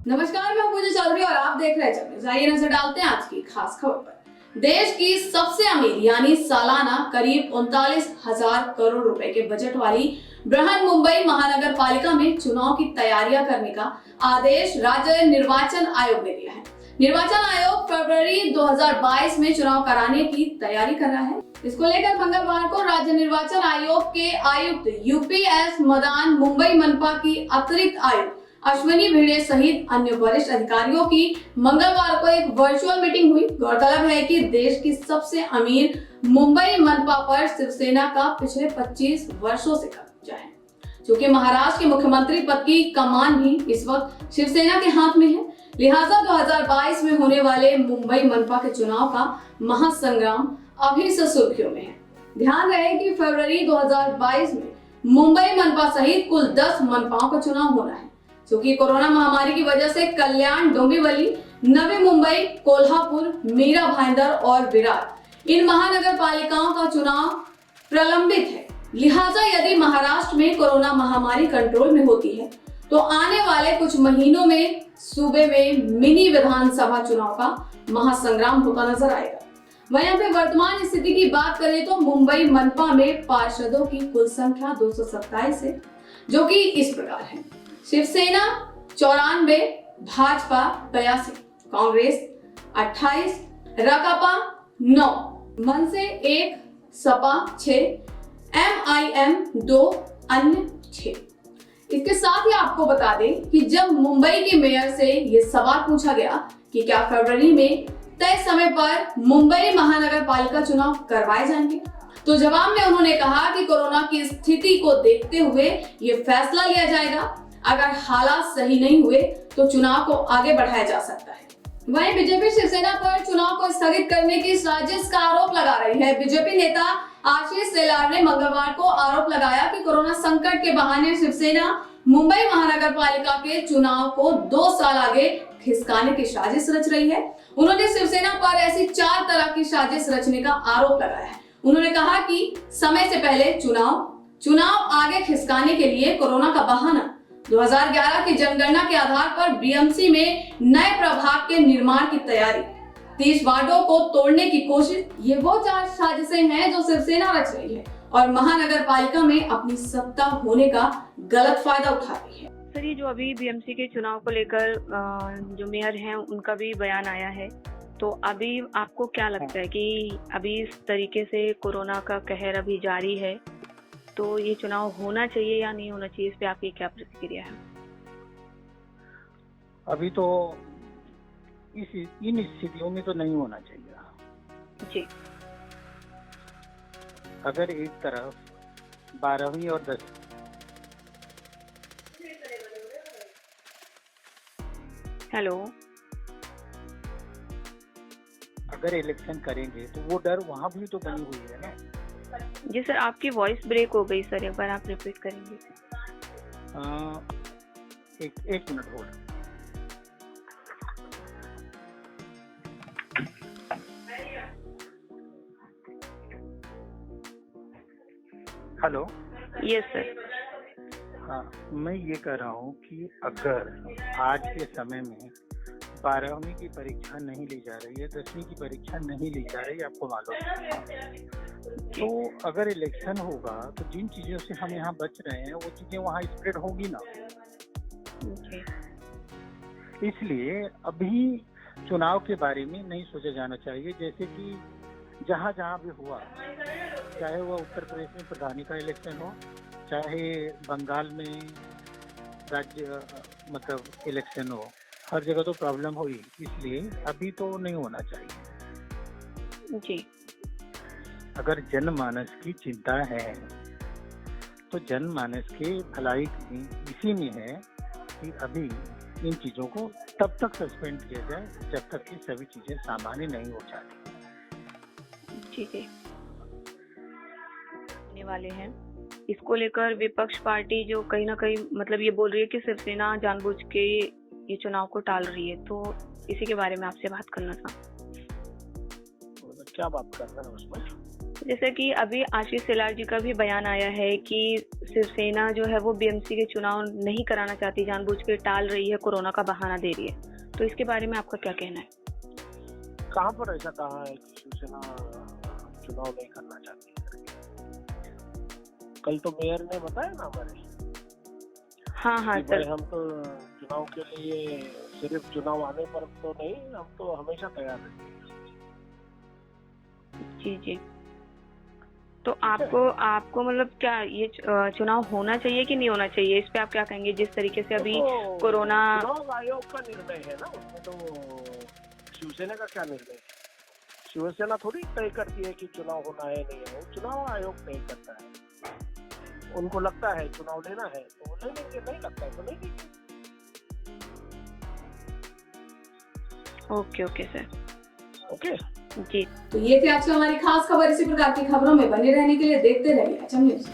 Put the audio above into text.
नमस्कार, मैं पूजा चौधरी और आप देख रहे हैं चैनल। आइए नजर डालते हैं आज की खास खबर पर। देश की सबसे अमीर यानी सालाना करीब 39,000 करोड़ रुपए के बजट वाली बृहन मुंबई महानगर पालिका में चुनाव की तैयारियां करने का आदेश राज्य निर्वाचन आयोग ने दिया है। निर्वाचन आयोग फरवरी 2022 में चुनाव कराने की तैयारी कर रहा है। इसको लेकर मंगलवार को राज्य निर्वाचन आयोग के आयुक्त यूपीएस मदान, मुंबई मनपा की अतिरिक्त आयुक्त अश्विनी भिड़े सहित अन्य वरिष्ठ अधिकारियों की मंगलवार को एक वर्चुअल मीटिंग हुई। गौरतलब है कि देश की सबसे अमीर मुंबई मनपा पर शिवसेना का पिछले 25 वर्षों से कब्जा है। चूंकि महाराष्ट्र के मुख्यमंत्री पद की कमान भी इस वक्त शिवसेना के हाथ में है, लिहाजा 2022 में होने वाले मुंबई मनपा के चुनाव का महासंग्राम अभी से सुर्खियों में है। ध्यान रहे कि फरवरी 2022 में मुंबई मनपा सहित कुल 10 मनपाओं का चुनाव होना है। क्योंकि कोरोना महामारी की वजह से कल्याण, डोंबिवली, नवी मुंबई, कोल्हापुर, मीरा भाईंदर और विरार इन महानगर पालिकाओं का चुनाव प्रलंबित है। लिहाजा यदि महाराष्ट्र में कोरोना महामारी कंट्रोल में होती है तो आने वाले कुछ महीनों में सूबे में मिनी विधानसभा चुनाव का महासंग्राम होता नजर आएगा। वहीं पे वर्तमान स्थिति की बात करें तो मुंबई मनपा में पार्षदों की कुल संख्या 227 है, जो कि इस प्रकार है: शिवसेना 94, भाजपा 82, कांग्रेस 28, राकापा 9, मनसे 1, सपा 6, MIM 2, अन्य 6। इसके साथ ही आपको बता दें कि जब मुंबई के मेयर से ये सवाल पूछा गया कि क्या फरवरी में तय समय पर मुंबई महानगर पालिका चुनाव करवाए जाएंगे, तो जवाब में उन्होंने कहा कि कोरोना की स्थिति को देखते हुए ये फैसला लिया जाएगा। अगर हालात सही नहीं हुए तो चुनाव को आगे बढ़ाया जा सकता है। वहीं बीजेपी शिवसेना पर चुनाव को स्थगित करने की साजिश का आरोप लगा रही है। बीजेपी नेता आशीष शेलार ने मंगलवार को आरोप लगाया कि कोरोना संकट के बहाने शिवसेना मुंबई महानगर पालिका के चुनाव को 2 साल आगे खिसकाने की साजिश रच रही है। उन्होंने शिवसेना पर ऐसी 4 तरह की साजिश रचने का आरोप लगाया है। उन्होंने कहा कि समय से पहले चुनाव आगे खिसकाने के लिए कोरोना का बहाना, 2011 की जनगणना के आधार पर बीएमसी में नए प्रभाग के निर्माण की तैयारी, 30 वार्डों को तोड़ने की कोशिश, ये वो 4 साजिशें हैं जो शिवसेना रच रही है और महानगर पालिका में अपनी सत्ता होने का गलत फायदा उठा रही है। सर, ये जो अभी बीएमसी के चुनाव को लेकर जो मेयर हैं उनका भी बयान आया है, तो अभी आपको क्या लगता है कि अभी इस तरीके से कोरोना का कहर अभी जारी है, तो ये चुनाव होना चाहिए या नहीं होना चाहिए, इस पे आपकी क्या प्रतिक्रिया है? अभी तो इन स्थितियों में तो नहीं होना चाहिए जी। अगर एक तरफ 12वीं और 10वीं हेलो, अगर इलेक्शन करेंगे तो वो डर वहाँ भी तो बनी हुई है ना। जी सर, आपकी वॉइस ब्रेक हो गई सर, एक बार आप रिपीट करेंगे? एक minute hold. Hello. Yes sir. हाँ, मैं ये कह रहा हूँ कि अगर आज के समय में 12वीं की परीक्षा नहीं ली जा रही है, 10वीं की परीक्षा नहीं ली जा रही है, आपको मालूम है, तो अगर इलेक्शन होगा तो जिन चीजों से हम यहाँ बच रहे हैं वो चीजें वहाँ स्प्रेड होगी ना। इसलिए अभी चुनाव के बारे में नहीं सोचा जाना चाहिए। जैसे कि जहाँ जहाँ भी हुआ, चाहे वह उत्तर प्रदेश में प्रधानी का इलेक्शन हो, चाहे बंगाल में राज्य इलेक्शन हो, हर जगह तो प्रॉब्लम हुई। इसलिए अभी तो नहीं होना चाहिए जी। अगर जनमानस की चिंता है तो जनमानस के भलाई इसी में है कि अभी इन चीजों को तब तक सस्पेंड किया जाए जब तक कि सभी चीजें सामान्य नहीं हो जाती। ठीक है, आने वाले हैं। इसको लेकर विपक्ष पार्टी जो कहीं ना कहीं मतलब ये बोल रही है कि शिवसेना जानबूझ के ये चुनाव को टाल रही है, तो इसी के बारे में आपसे बात करना था। क्या बात कर रहे हैं उसमें? जैसे कि अभी आशीष शेलार जी का भी बयान आया है कि शिवसेना जो है वो बीएमसी के चुनाव नहीं कराना चाहती, जानबूझ के टाल रही है, कोरोना का बहाना दे रही है। तो इसके बारे में आपका क्या कहना है? कहाँ पर ऐसा कहा है कि शिवसेना चुनाव नहीं करना चाहती है? कल तो मेयर ने बताया ना हमारे हाँ कि सर। भाई हम तो चुनाव के लिए सिर्फ चुनाव आने पर तो नहीं, हम तो हमेशा तैयार रहते हैं। जी जी। तो आपको मतलब क्या ये चुनाव होना चाहिए कि नहीं होना चाहिए, इस पे आप क्या कहेंगे? जिस तरीके से अभी तो कोरोना चुनाव आयोग का निर्णय है ना, उसमें तो शिवसेना का क्या निर्णय है? शिवसेना थोड़ी तय करती है कि चुनाव होना है नहीं है, चुनाव आयोग तय करता है। उनको लगता है चुनाव लेना है तो वो ले लेंगे, नहीं लगता है तो नहीं लेंगे। Okay sir. ओके जी। तो ये थी आज की हमारी खास खबर। इसी प्रकार की खबरों में बने रहने के लिए देखते रहिए HM न्यूज़।